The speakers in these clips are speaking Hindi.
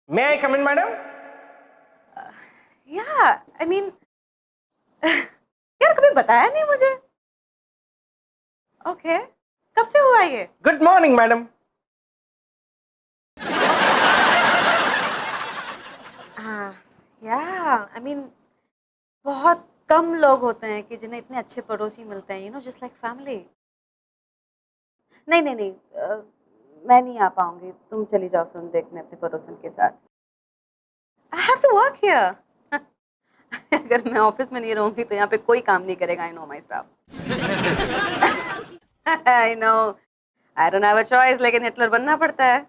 May I come in, madam? Yeah, I mean, यार कभी बताया नहीं मुझे। ओके, कब से हुआ ये? Good morning, madam. हाँ, I mean, बहुत कम लोग होते हैं कि जिन्हें इतने अच्छे पड़ोसी मिलते हैं, just like family. नहीं नहीं नहीं, मैं नहीं आ पाऊंगी, तुम चली जाओ फिल्म देखने अपने पड़ोसन के साथ। I have to work here. अगर मैं ऑफिस में नहीं रहूंगी तो यहाँ पे कोई काम नहीं करेगा। I know my stuff. I know. I don't have a choice, लेकिन हिटलर बनना पड़ता है।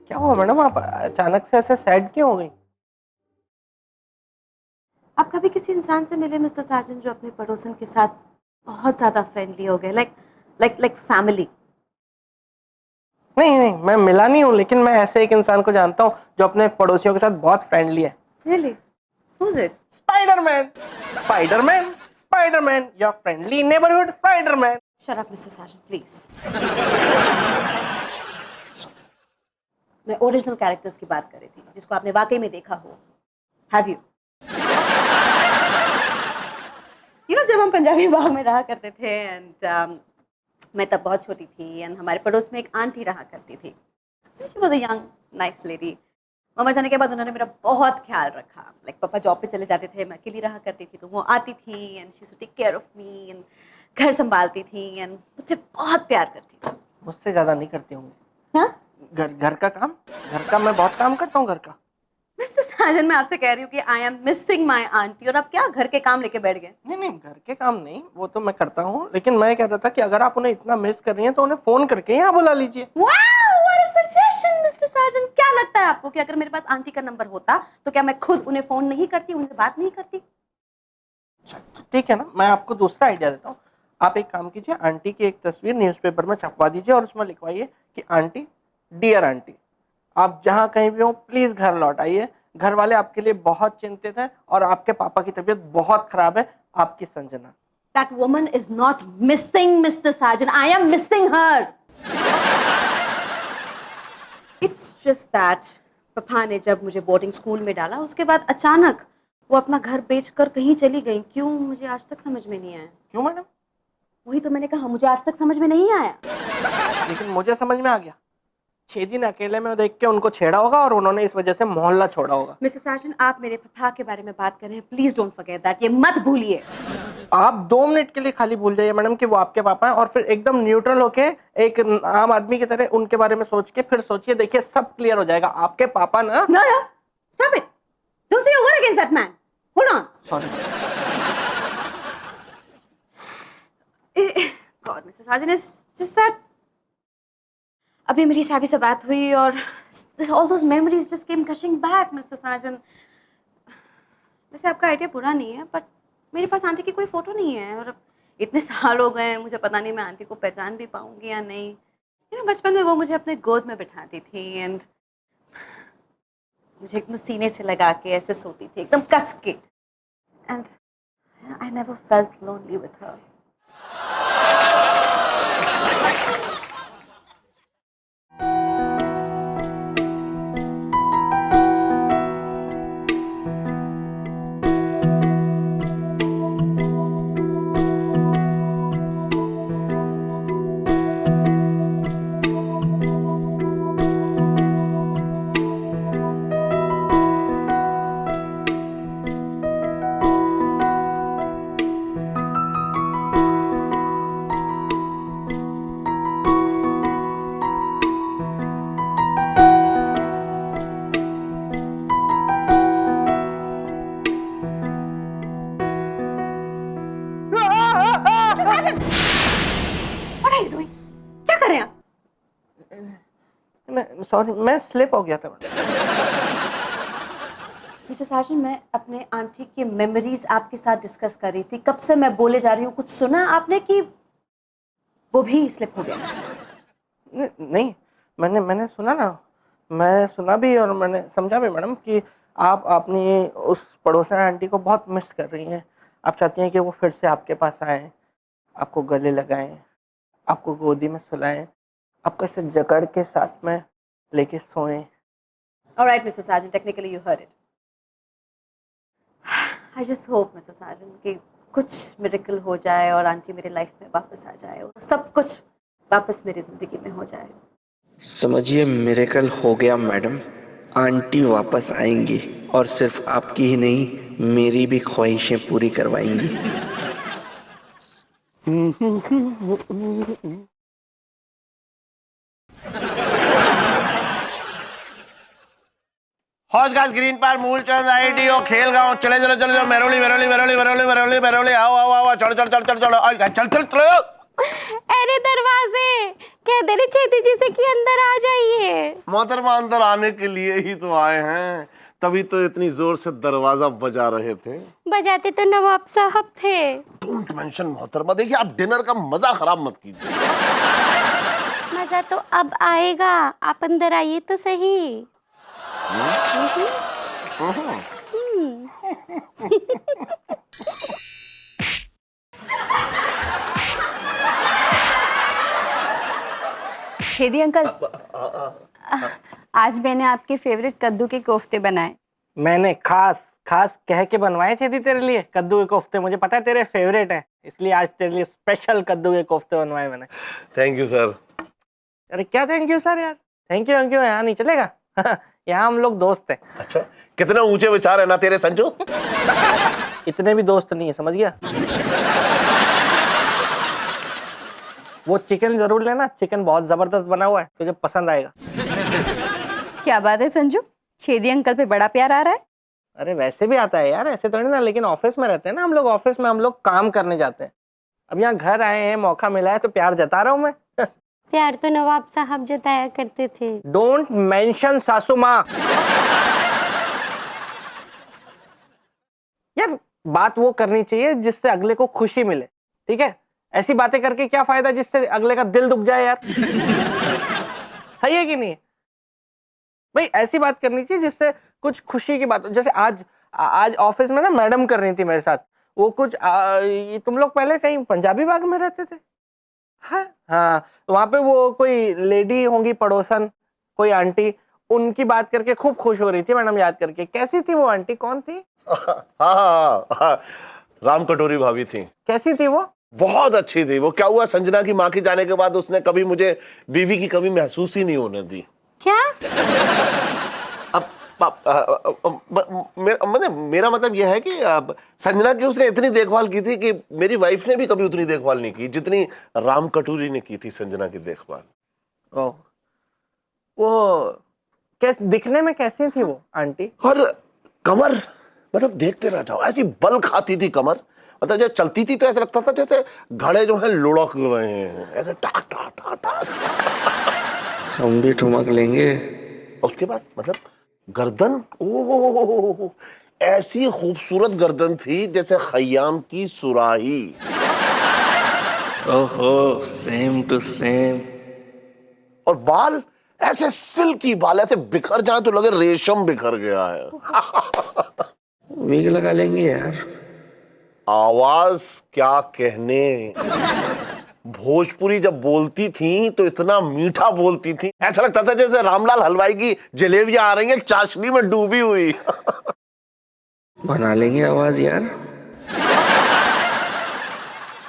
क्या हुआ मैडम, आप अचानक से ऐसे सैड क्यों हो गई? आप कभी किसी इंसान से मिले मिस्टर साजन जो अपने पड़ोसन के साथ बहुत ज्यादा फ्रेंडली हो गए, लाइक फैमिली? नहीं नहीं, मैं मिला नहीं हूँ, लेकिन मैं ऐसे एक इंसान को जानता हूँ जो अपने पड़ोसियों के साथ बहुत फ्रेंडली है। Really? Who is it? Spiderman. Spiderman. Spiderman, your friendly neighbourhood Spiderman. Shut up mister Sajan please. मैं ओरिजिनल कैरेक्टर्स की बात कर रही थी जिसको आपने वाकई में देखा हो। Have you? जब हम पंजाबी बाग में रहा करते थे एंड मैं तब बहुत छोटी थी एंड हमारे पड़ोस में एक आंटी रहा करती थी। She was a young nice lady. मामा जाने के बाद उन्होंने मेरा बहुत ख्याल रखा। लाइक पापा जॉब पे चले जाते थे, मैं अकेली रहा करती थी, तो वो आती थी and she take care of me and घर संभालती थी एंड मुझसे बहुत प्यार करती थी। मुझसे ज्यादा नहीं करती होंगी। हाँ घर का काम, घर का मैं बहुत काम करता हूँ घर का। मिस्टर साजन, मैं आपसे कह रही हूँ कि I am missing my aunty और आप क्या घर के काम लेके बैठ गए? नहीं नहीं, घर के काम नहीं, वो तो मैं करता हूँ, लेकिन मैं कह रहा था कि अगर आप उन्हें इतना मिस कर रही हैं तो उन्हें फोन करके यहाँ बुला लीजिए। Wow, what a suggestion mister Sajan. क्या लगता है आपको कि अगर मेरे पास आंटी का नंबर होता तो क्या मैं खुद उन्हें फोन नहीं करती, उनसे बात नहीं करती? तो ठीक है ना, मैं आपको दूसरा आइडिया देता हूँ। आप एक काम कीजिए, आंटी की एक तस्वीर न्यूज़पेपर में छपवा दीजिए और उसमें लिखवाइए कि आंटी, डियर आंटी, आप जहाँ कहीं भी हो प्लीज घर लौट आइए। घर वाले आपके लिए बहुत चिंतित हैं और आपके पापा की तबीयत बहुत खराब है, आपकी Sanjana. That woman is not missing, Mr. Sajan. I am missing her. It's just that पापा ने जब मुझे बोर्डिंग स्कूल में डाला उसके बाद अचानक वो अपना घर बेचकर कहीं चली गई। क्यों, मुझे आज तक समझ में नहीं आया। क्यों मैडम? वही तो मैंने कहा, मुझे आज तक समझ में नहीं आया। लेकिन मुझे समझ में आ गया। 6 दिन अकेले में देख के उनको छेड़ा होगा और उन्होंने इस वजह से मोहल्ला छोड़ा होगा। मिस्टर साजन, आप मेरे पापा के बारे में बात कर रहे हैं, प्लीज डोंट फॉरगेट दैट। ये मत भूलिए। आप 2 मिनट के लिए खाली भूल जाइए मैडम कि वो आपके पापा हैं और फिर एकदम न्यूट्रल होके एक आम आदमी की तरह उनके बारे में सोच के फिर सोचिए, देखिए सब क्लियर हो जाएगा। आपके पापा ना। No, no, stop it. Don't say a word against that man. Hold on. Sorry. God, Mr. Sajan, is just that अभी मेरी साबी से बात हुई और all those memories just came gushing back, Mr. Sajan. वैसे आपका आइडिया बुरा नहीं है, बट मेरे पास आंटी की कोई फोटो नहीं है और अब इतने साल हो गए हैं, मुझे पता नहीं मैं आंटी को पहचान भी पाऊंगी या नहीं। बचपन में वो मुझे अपने गोद में बिठाती थी एंड मुझे एकदम सीने से लगा के ऐसे सोती थी, एकदम कस के। And I never felt lonely with her. What are you doing? क्या कर रहे हैं आप? मैं सॉरी, मैं स्लिप हो गया था। मिस्टर साजन, मैं अपने आंटी की मेमोरीज आपके साथ डिस्कस कर रही थी। कब से मैं बोले जा रही हूँ, कुछ सुना आपने कि वो भी स्लिप हो गया? नहीं, मैंने सुना ना, मैं सुना भी और मैंने समझा भी मैडम कि आप अपनी उस पड़ोसन आंटी को बहुत मिस कर रही हैं। आप चाहती हैं कि वो फिर से आपके पास आएँ, आपको गले लगाएँ, आपको गोदी में सुलाएँ, आपको ऐसे जकड़ के साथ में लेके सोएँ। All right, Mr. Sargent, technically you heard it. I just hope, Mr. Sargent, कि कुछ मिरेकल हो जाए और आंटी मेरी लाइफ में वापस आ जाए और सब कुछ वापस मेरी जिंदगी में हो जाए। समझिए मिरेकल हो गया मैडम, आंटी वापस आएंगी और सिर्फ आपकी ही नहीं मेरी भी ख्वाहिशें पूरी करवाएंगी। हौज घास ग्रीन पार्क मूलचंद आईडीओ खेल गांव चले चलो चलो चलो मेरोली मेरोली मेरोली मेरोली मेरोली मेरोली आओ आओ आओ चढ़ चढ़ चढ़ चढ़ चढ़ चल चल चल अरे दरवाजे कह दे रहे छेदी जी से कि अंदर आ जाइए। मोहतरमा अंदर आने के लिए ही तो आए हैं, तभी तो इतनी जोर से दरवाजा बजा रहे थे। बजाते तो नवाब साहब थे। डोंट मेंशन मोहतरमा, देखिए आप डिनर का मजा खराब मत कीजिए। मजा तो अब आएगा, आप अंदर आइए तो सही। छेदी अंकल, आज मैंने आपके फेवरेट कद्दू के कोफ्ते बनाए। मैंने खास खास कह के बनवाए थे तेरे लिए कद्दू के कोफ्ते। मुझे पता है तेरे फेवरेट है, इसलिए आज तेरे लिए स्पेशल कद्दू के कोफ्ते बनवाए मैंने। Thank you sir. अरे क्या थैंक यू सर यार, थैंक यू यहाँ नहीं चलेगा। यहाँ हम लोग दोस्त हैं। अच्छा, कितने ऊंचे विचार है ना तेरे संजू। इतने भी दोस्त नहीं है, समझ गया। वो चिकन जरूर लेना, चिकन बहुत जबरदस्त बना हुआ है, तुझे पसंद आएगा। क्या बात है संजू, छेदी अंकल पे बड़ा प्यार आ रहा है। अरे वैसे भी आता है यार, ऐसे थोड़ी ना, लेकिन ऑफिस में रहते हैं ना हम लोग, ऑफिस में हम लोग काम करने जाते हैं। अब यहाँ घर आए हैं, मौका मिला है तो प्यार जता रहा हूँ मैं। प्यार तो नवाब साहब जताया करते थे। डोंट मेंशन सासू माँ। यार बात वो करनी चाहिए जिससे अगले को खुशी मिले, ठीक है? ऐसी बातें करके क्या फायदा जिससे अगले का दिल दुख जाए यार। सही है कि नहीं भाई? ऐसी बात करनी चाहिए जिससे कुछ खुशी की बात हो। जैसे आज ऑफिस में ना मैडम कर रही थी मेरे साथ वो कुछ तुम लोग पहले कहीं पंजाबी बाग में रहते थे? हाँ, वहां पे वो कोई लेडी होंगी पड़ोसन, कोई आंटी, उनकी बात करके खूब खुश हो रही थी मैडम याद करके। कैसी थी वो आंटी, कौन थी? हाँ, राम कटोरी भाभी थी। कैसी थी वो? बहुत अच्छी थी वो। क्या हुआ, संजना की माँ के जाने के बाद उसने कभी मुझे बीवी की कमी महसूस ही नहीं होने दी। क्या? मेरा मतलब यह है कि संजना की उसने इतनी देखभाल की थी कि मेरी वाइफ ने भी कभी उतनी देखभाल नहीं की जितनी राम कटोरी ने की थी संजना की देखभाल। ओह, वो कैसे दिखने में कैसी थी वो आंटी? और कमर, मतलब देखते रह जाओ, ऐसी बल खाती थी कमर। मतलब जब चलती थी तो ऐसा लगता था जैसे घड़े जो है लुढ़क रहे हैं, ऐसे टाक टाक टाक टाक। हम भी ठुमक लेंगे। उसके बाद मतलब गर्दन, ओह ऐसी खूबसूरत गर्दन थी जैसे खयाम की सुराही। ओहो, सेम टू सेम। और बाल ऐसे सिल्की बाल, ऐसे बिखर जाए तो लगे रेशम बिखर गया है। विग लगा लेंगे यार। आवाज क्या कहने, भोजपुरी जब बोलती थी तो इतना मीठा बोलती थी, ऐसा लगता था जैसे रामलाल हलवाई की जलेबियां आ रही हैं चाशनी में डूबी हुई। बना लेंगे आवाज यार।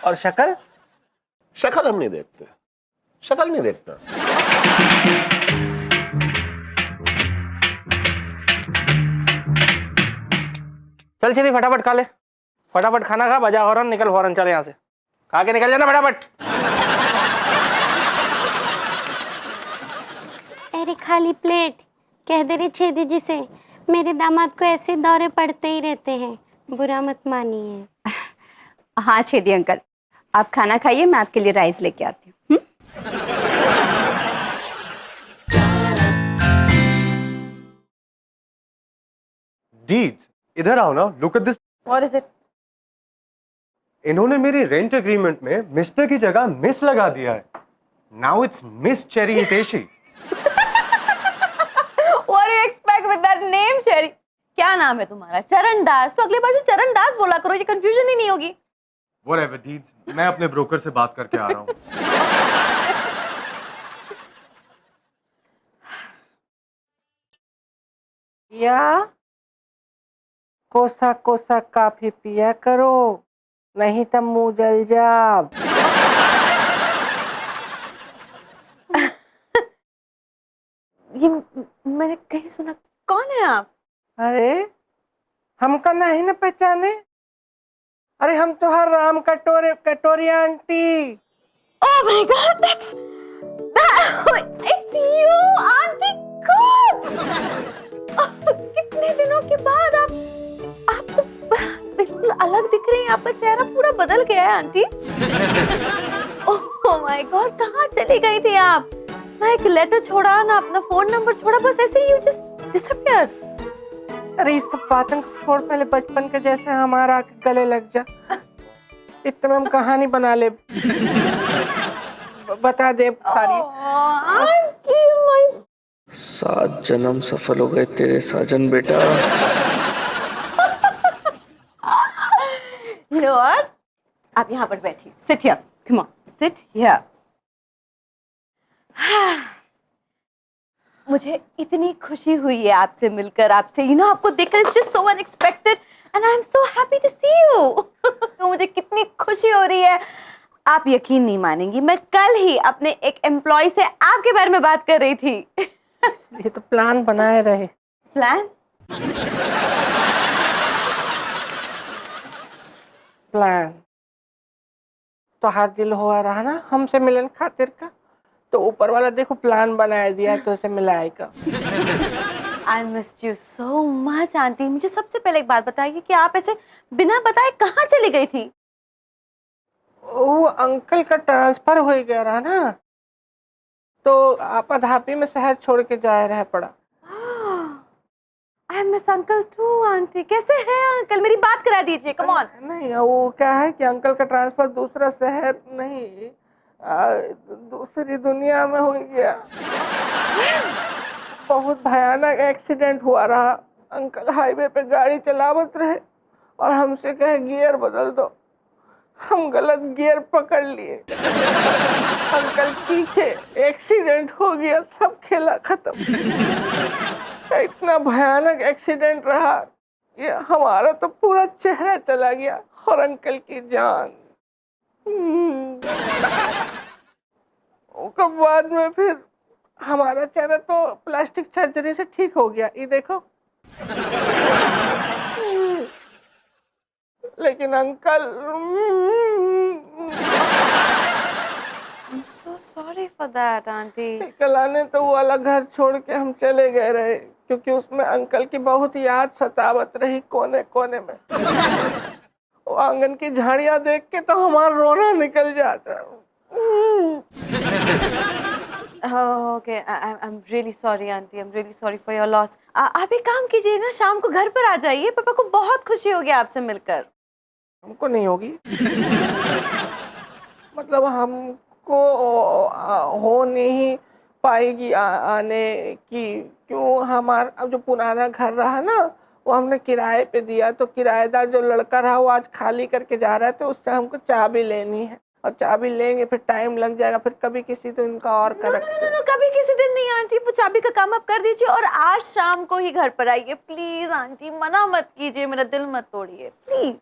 और शक्ल? शक्ल हम नहीं देखते, शक्ल नहीं देखता। चल चली फटाफट खा ले, फटाफट खाना खा, बजा हॉर्न, निकल फौरन, चल यहाँ से, खा के निकल जाना फटाफट। अरे खाली प्लेट, कह दे रहे छेदी जी से मेरे दामाद को ऐसे दौरे पड़ते ही रहते हैं, बुरा मत मानिए। हाँ छेदी अंकल, आप खाना खाइए, मैं आपके लिए राइस लेके आती हूँ। डीड्स, इधर आओ ना, look at this. What is it? इन्होंने मेरी रेंट एग्रीमेंट में मिस्टर की जगह मिस लगा दिया है। Now it's miss cherry Hiteshi. with that name, Cherry. क्या नाम है तुम्हारा? चरण दास। तो अगली बार से चरण दास बोला करो, ये कंफ्यूजन ही नहीं होगी। Whatever, deeds. मैं अपने ब्रोकर से बात करके आ रहा हूँ। या कोसा कोसा काफी पिया करो, नहीं तो मुंह जल जाब। ये मैंने कहीं सुना। कौन है आप? अरे हमका नहीं न पहचाने? अरे हम तो हर राम कटोरी aunty. Oh my God, it's you, Auntie God. कितने दिनों के बाद आप तो बिल्कुल अलग दिख रही हैं। आपका चेहरा पूरा बदल गया है आंटी। Oh my God, कहाँ चली गई थी आप? ना एक लेटर छोड़ा, ना अपना फोन नंबर छोड़ा, बस ऐसे ही you just disappeared. अरे इस सब बातों को छोड़, पहले बचपन के जैसे हमारा आके गले लग जा। इतने में हम कहानी बना ले, बता दे सारी। आंटी my 7 जन्म सफल हो गए तेरे साजन बेटा। You know what? आप यहाँ पर बैठिए। Sit here. Come on, sit here. मुझे इतनी खुशी हुई है आपसे मिलकर, आपसे आपको देखकर। It's just so unexpected and I'm so happy to see you. तो मुझे कितनी खुशी हो रही है, आप यकीन नहीं मानेंगी। मैं कल ही अपने एक एम्प्लॉय से आपके बारे में बात कर रही थी। ये तो प्लान बनाए रहे। प्लान? प्लान तो हर दिल हुआ रहा ना हमसे मिलन खातिर का, तो ऊपर वाला देखो प्लान बनाया दिया तो उसे मिलाएगा। I missed you so much, aunty. मुझे सबसे पहले एक बात बताइए कि आप ऐसे बिना बताए कहाँ चली गई थी? वो अंकल का ट्रांसफर हो गया रहा ना, तो आपाधापी में शहर छोड़ के जा रहा पड़ा। I miss uncle too, aunty. कैसे हैं अंकल? मेरी बात करा दीजिए, come on। नहीं, वो क्या है कि अंकल का ट्रांसफर दूसरा शहर नहीं, दूसरी दुनिया में हो गया। बहुत भयानक एक्सीडेंट हुआ रहा। अंकल हाईवे पे गाड़ी चलावत रहे और हमसे कहे गियर बदल दो। हम गलत गियर पकड़ लिए, अंकल पीछे, एक्सीडेंट हो गया, सब खेला खत्म। इतना भयानक एक्सीडेंट रहा, ये हमारा तो पूरा चेहरा चला गया और अंकल की जान। उसके बाद में फिर हमारा चेहरा तो प्लास्टिक सर्जरी से ठीक हो गया, ये देखो। लेकिन uncle, I'm so sorry for that, aunty. कल आने तो वो वाला घर छोड़ के हम चले गए रहे, क्योंकि उसमें अंकल की बहुत याद सतावत रही कोने कोने में। वो आंगन की झाड़ियां देख के तो हमारा रोना निकल जाता। Oh, okay. I'm really sorry, aunty. I'm really sorry for your loss. आप एक काम कीजिए ना, शाम को घर पर आ जाइए। पापा को बहुत खुशी होगी आपसे मिलकर। हमको नहीं होगी। मतलब हमको हो नहीं पाएगी आने की, क्यों? हमारा अब जो पुराना घर रहा ना, वो हमने किराए पे दिया, तो किराएदार जो लड़का रहा वो आज खाली करके जा रहा है, तो उससे हमको चाबी लेनी है, और चाबी लेंगे फिर टाइम लग जाएगा, फिर कभी किसी दिन का और कर No, कभी किसी दिन नहीं आंटी। वो चाबी का काम आप कर दीजिए और आज शाम को ही घर पर आइए प्लीज आंटी। मना मत कीजिए, मेरा दिल मत तोड़िए प्लीज।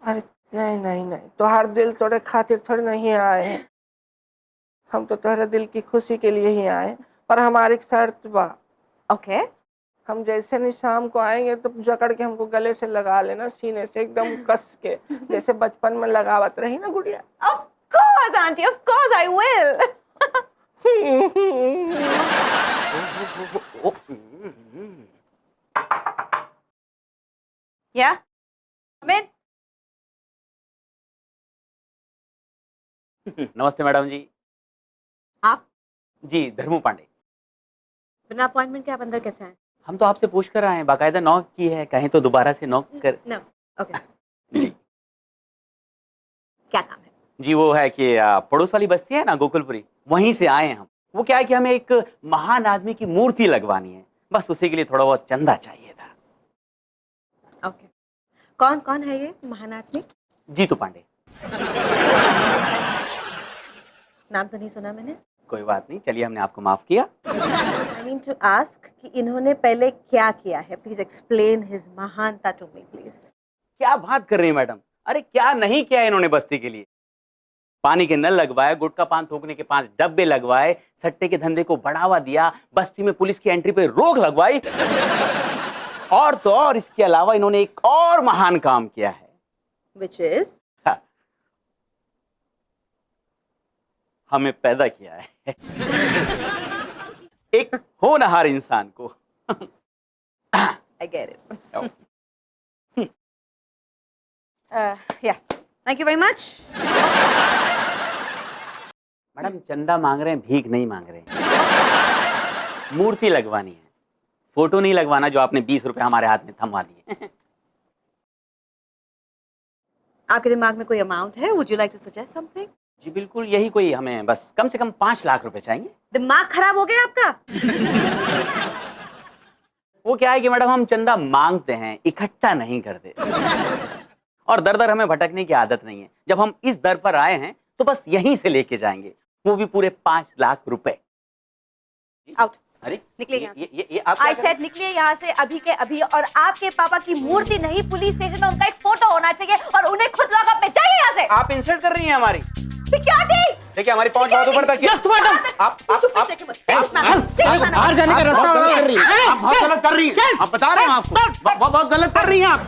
अरे नहीं नहीं नहीं, तो हर दिल तोड़े खातिर थोड़ी नहीं आए हैं, हम तो तुम्हारे दिल की खुशी के लिए ही आए। पर हमारी एक शर्त बा। ओके। हम जैसे नहीं शाम को आएंगे तो जकड़ के हमको गले से लगा लेना, सीने से एकदम कस के, जैसे बचपन में लगावत रही ना गुड़िया। Of course aunty, of course I will। Yeah? Come in। नमस्ते मैडम जी। आप? जी धर्मू पांडे। बिना अपॉइंटमेंट के आप अंदर कैसे आए? हम तो आपसे पूछ कर आए हैं, बाकायदा नॉक की है, कहें तो दोबारा से नॉक कर। No. ओके। जी क्या काम है? जी वो है कि पड़ोस वाली बस्ती है ना गोकुलपुरी, वहीं से आए हैं हम। वो क्या है कि हमें एक महान आदमी की मूर्ति लगवानी है, बस उसी के लिए थोड़ा बहुत चंदा चाहिए था। ओके, कौन कौन है ये महान आदमी? जीतू पांडे। नाम तो नहीं सुना मैंने। कोई बात नहीं, चलिए हमने आपको माफ किया। आई मीन टू आस्क कि इन्होंने पहले क्या किया है। प्लीज एक्सप्लेन हिज महानता टू मी प्लीज। क्या बात कर रही है मैडम, अरे क्या नहीं किया इन्होंने बस्ती के लिए। पानी के नल लगवाए, गुटखा पान थूकने के 5 डब्बे लगवाए, सट्टे के धंधे को बढ़ावा दिया, बस्ती में पुलिस की एंट्री पे रोक लगवाई। और तो और इसके अलावा इन्होंने एक और महान काम किया है। Which is? हमें पैदा किया है एक होनहार इंसान को। I get it. Yeah, thank you very much. Madam चंदा मांग रहे हैं, भीख नहीं मांग रहे हैं। मूर्ति लगवानी है, फोटो नहीं लगवाना जो आपने 20 रुपए हमारे हाथ में थमवा दिए। आपके दिमाग में कोई अमाउंट है? Would you like to suggest something? जी बिल्कुल, यही कोई हमें बस कम से कम 5 लाख रुपए चाहिए। दिमाग खराब हो गया आपका? वो क्या है कि मैडम हम चंदा मांगते हैं, इकट्ठा नहीं करते। और दर दर हमें भटकने की आदत नहीं है। जब हम इस दर पर आए हैं तो बस यहीं से लेके जाएंगे, वो भी पूरे 5 लाख रुपए। आउट। अरे निकलिए यहाँ से। ये आप क्या आई कर रहे हैं? सेड निकलिए यहाँ से अभी के अभी। और आपके पापा की मूर्ति नहीं, पुलिस स्टेशन में उनका एक फोटो होना चाहिए और उन्हें खुद लॉकअप में। जाइए यहाँ से। आप इंसल्ट कर रही हैं हमारी। सिक्योरिटी! देखिए हमारी पहुंच बहुत ऊपर तक है। Yes madam. आप बाहर जाने का रास्ता गलत कर रही हैं। आप बहुत गलत कर रही हैं। आप बता रहे हैं आपको बहुत गलत कर रही हैं आप।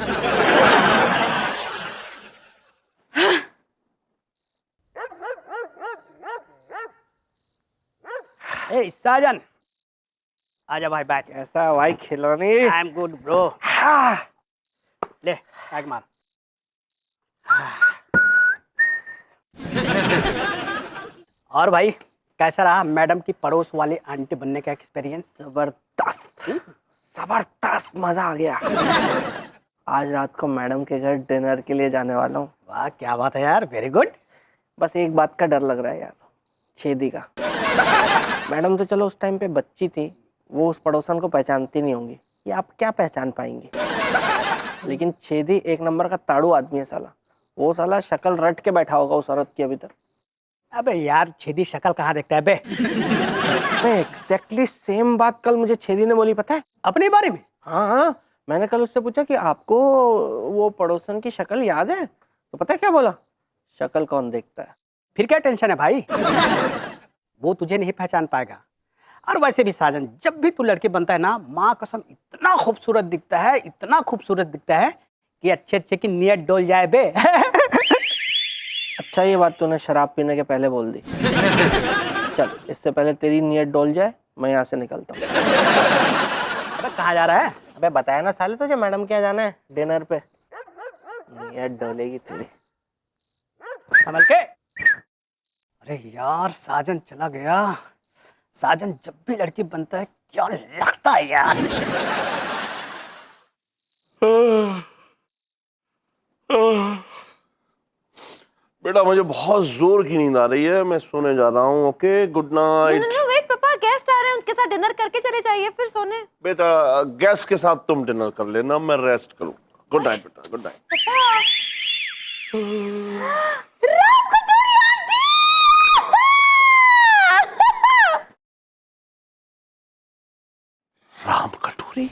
ए साजन, आजा भाई बैठ। कैसा भाई Khilauni? I am good bro. ले बैग मार। और भाई कैसा रहा मैडम की पड़ोस वाली आंटी बनने का एक्सपीरियंस? जबरदस्त, जबरदस्त मजा आ गया। आज रात को मैडम के घर डिनर के लिए जाने वाला हूँ। वाह क्या बात है यार, वेरी गुड। बस एक बात का डर लग रहा है यार, छेदी का। मैडम तो चलो उस टाइम पे बच्ची थी, वो उस पड़ोसन को पहचानती नहीं होंगी, ये आप क्या पहचान पाएंगे। लेकिन छेदी एक नंबर का ताड़ू आदमी है साला। वो साला शक्ल रट के बैठा होगा उस औरत की अभी तक। अबे यार छेदी शक्ल कहाँ देखता है बे? एग्जैक्टली सेम बात कल मुझे छेदी ने बोली, पता है? अपने बारे में? हाँ हाँ, मैंने कल उससे पूछा कि आपको वो पड़ोसन की शक्ल याद है, तो पता है क्या बोला? शक्ल कौन देखता है। फिर क्या टेंशन है भाई, वो तुझे नहीं पहचान पाएगा। और वैसे भी साजन, जब भी तू लड़की बनता है ना, माँ कसम इतना खूबसूरत दिखता है, इतना खूबसूरत दिखता है कि अच्छे अच्छे की नीयत डोल जाए बे। अच्छा ये बात तूने शराब पीने के पहले बोल दी। चल इससे पहले तेरी नीयत डोल जाए, मैं यहाँ से निकलता हूँ। अबे कहाँ जा रहा है? अबे बताया ना साले तुझे मैडम के यहाँ जाना है डिनर पे। नीयत डोलेगी तेरी। संभल के। अरे यार साजन चला गया। साजन जब भी लड़की बनता है क्या लगता है यार। बेटा मुझे बहुत जोर की नींद आ रही है, मैं सोने जा रहा हूँ। Okay good night. No wait पापा, गेस्ट आ रहे हैं, उनके साथ डिनर करके चले जाइए फिर सोने। बेटा गेस्ट के साथ तुम डिनर कर लेना, मैं रेस्ट करूँ। गुड नाइट बेटा, गुड नाइट। राम कटोरी।